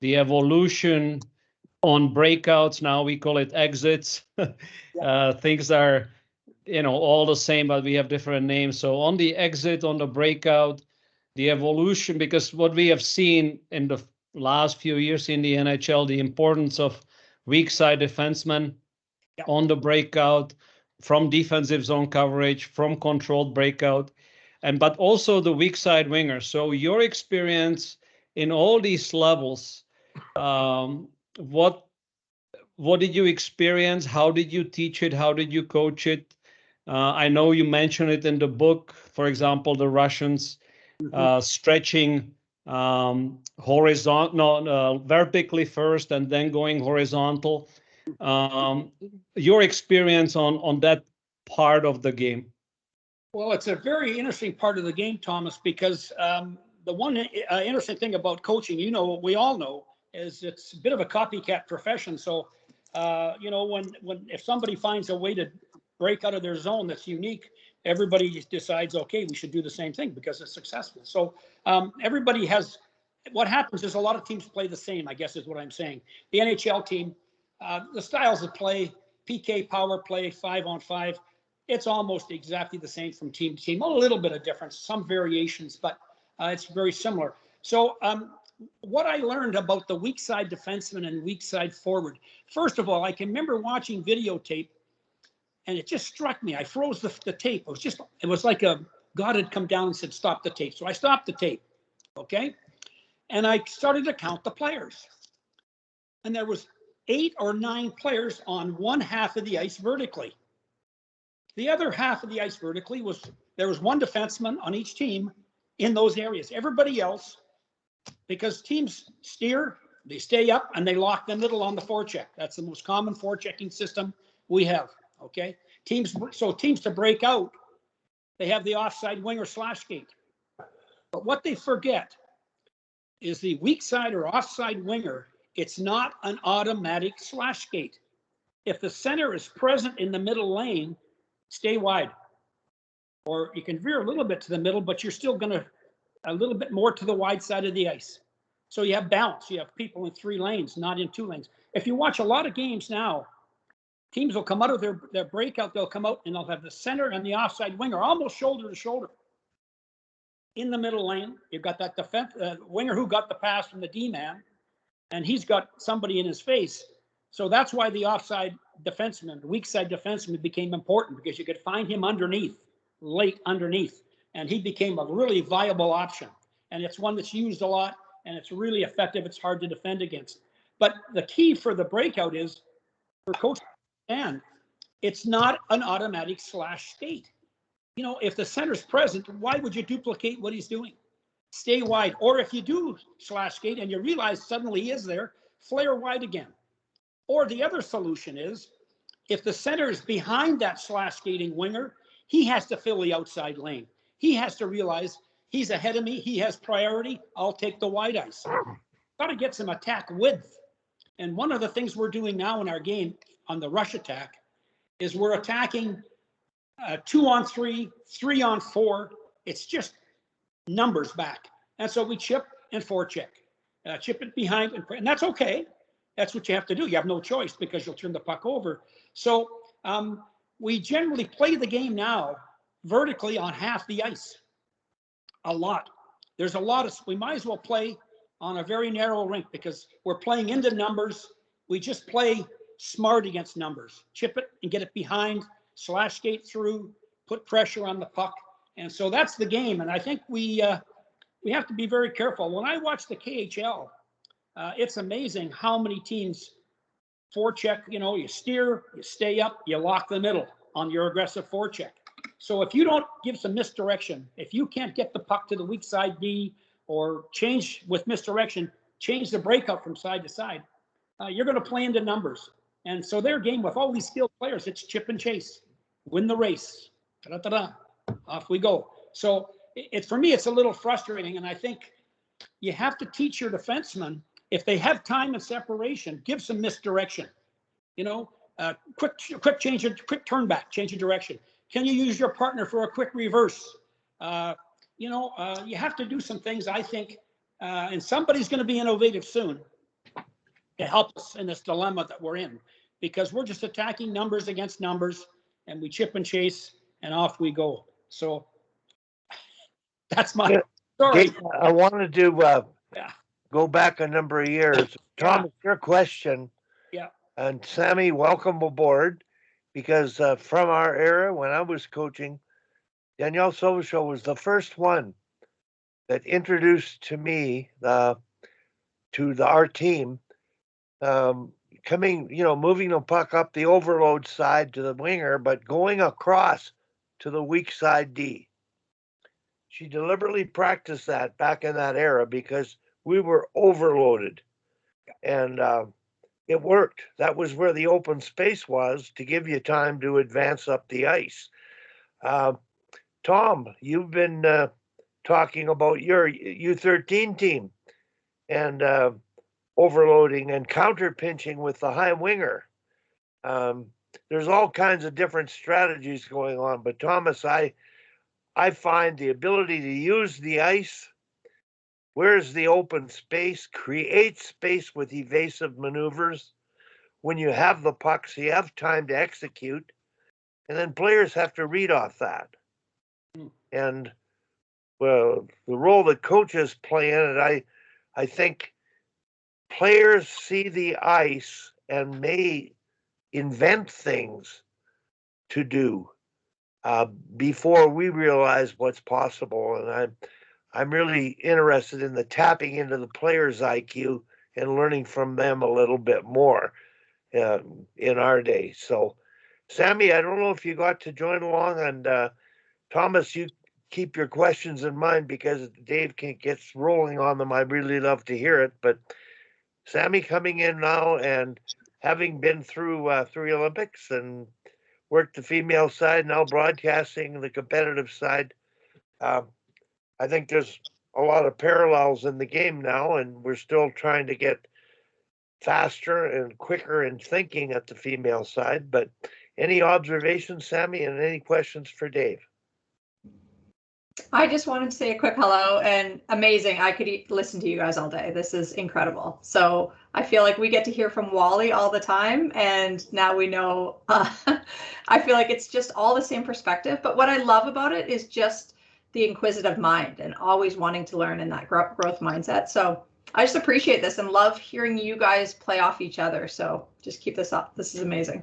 the evolution on breakouts. Now we call it exits. Things are, all the same, but we have different names. So on the exit, on the breakout, the evolution, because what we have seen in the last few years in the NHL, the importance of weak side defensemen on the breakout, from defensive zone coverage, from controlled breakout, but also the weak side winger. So your experience in all these levels, what did you experience? How did you teach it? How did you coach it? I know you mentioned it in the book, for example, the Russians stretching horizontal, no, vertically first, and then going horizontal. Your experience on that part of the game. Well, it's a very interesting part of the game, Thomas, because the one interesting thing about coaching, we all know, is it's a bit of a copycat profession. So, when if somebody finds a way to break out of their zone that's unique, everybody decides, okay, we should do the same thing because it's successful. So everybody has. What happens is a lot of teams play the same, I guess is what I'm saying. The NHL team, the styles of play, PK, power play, 5-on-5, it's almost exactly the same from team to team. A little bit of difference, some variations, but it's very similar. So what I learned about the weak side defenseman and weak side forward, first of all, I can remember watching videotape, and it just struck me. I froze the tape. It was like God had come down and said, stop the tape. So I stopped the tape, okay? And I started to count the players. And there was 8 or 9 players on one half of the ice vertically. The other half of the ice vertically there was one defenseman on each team in those areas. Everybody else, because teams steer, they stay up and they lock the middle on the forecheck. That's the most common forechecking system we have. Okay, teams to break out, they have the offside winger slash skate. But what they forget is the weak side or offside winger, it's not an automatic slash skate. If the center is present in the middle lane, stay wide. Or you can veer a little bit to the middle, but you're still going to a little bit more to the wide side of the ice. So you have balance. You have people in 3 lanes, not in 2 lanes. If you watch a lot of games now, teams will come out of their breakout, they'll come out and they'll have the center and the offside winger almost shoulder to shoulder. In the middle lane, you've got that winger who got the pass from the D-man, and he's got somebody in his face. So that's why the offside defenseman, the weak side defenseman became important, because you could find him late underneath, and he became a really viable option. And it's one that's used a lot, and it's really effective. It's hard to defend against. But the key for the breakout is, for coach, and it's not an automatic slash skate. If the center's present, why would you duplicate what he's doing? Stay wide. Or if you do slash skate and you realize suddenly he is there, flare wide again. Or the other solution is, if the center is behind that slash skating winger, he has to fill the outside lane. He has to realize he's ahead of me. He has priority. I'll take the wide ice. Got to get some attack width. And one of the things we're doing now in our game on the rush attack is we're attacking 2-on-3, 3-on-4. It's just numbers back. And so we chip and forecheck. Chip it behind, and that's okay. That's what you have to do. You have no choice, because you'll turn the puck over. So we generally play the game now vertically on half the ice. A lot. There's a lot of, we might as well play on a very narrow rink, because we're playing into numbers. We just play smart against numbers. Chip it and get it behind, slash skate through, put pressure on the puck. And so that's the game. And I think we have to be very careful. When I watch the KHL, it's amazing how many teams forecheck, you steer, you stay up, you lock the middle on your aggressive forecheck. So if you don't give some misdirection, if you can't get the puck to the weak side D, or change with misdirection, change the breakout from side to side, you're going to play into numbers. And so their game, with all these skilled players, it's chip and chase, win the race, ta-da-ta-da, off we go. So for me, it's a little frustrating. And I think you have to teach your defensemen, if they have time and separation, give some misdirection. Quick change, quick turn back, change of direction. Can you use your partner for a quick reverse? You have to do some things, I think, and somebody's going to be innovative soon. to help us in this dilemma that we're in, because we're just attacking numbers against numbers, and we chip and chase, and off we go. So that's my Yeah, story. Dave, I wanted to Yeah, go back a number of years. Yeah. Thomas, your question, yeah, and Sammy, welcome aboard, because from our era when I was coaching, Danielle Sovichel was the first one that introduced to me our team, coming, moving the puck up the overload side to the winger, but going across to the weak side D. She deliberately practiced that back in that era because we were overloaded, and it worked. That was where the open space was to give you time to advance up the ice. Tom, you've been talking about your U13 team and overloading and counter pinching with the high winger. There's all kinds of different strategies going on, but Thomas, I find the ability to use the ice, where's the open space, create space with evasive maneuvers. When you have the pucks, you have time to execute, and then players have to read off that. And well, the role that coaches play in it, I think players see the ice and may invent things to do before we realize what's possible. And I'm really interested in the tapping into the players' IQ and learning from them a little bit more in our day. So, Sammy, I don't know if you got to join along, and Thomas, you keep your questions in mind because Dave gets rolling on them. I'd really love to hear it. But Sammy coming in now and having been through three Olympics and worked the female side, now broadcasting the competitive side. I think there's a lot of parallels in the game now, and we're still trying to get faster and quicker in thinking at the female side. But any observations, Sammy, and any questions for Dave? I just wanted to say a quick hello and amazing. I could listen to you guys all day. This is incredible. So I feel like we get to hear from Wally all the time, and now we know. I feel like it's just all the same perspective. But what I love about it is just the inquisitive mind and always wanting to learn in that growth mindset. So I just appreciate this and love hearing you guys play off each other. So just keep this up. This is amazing.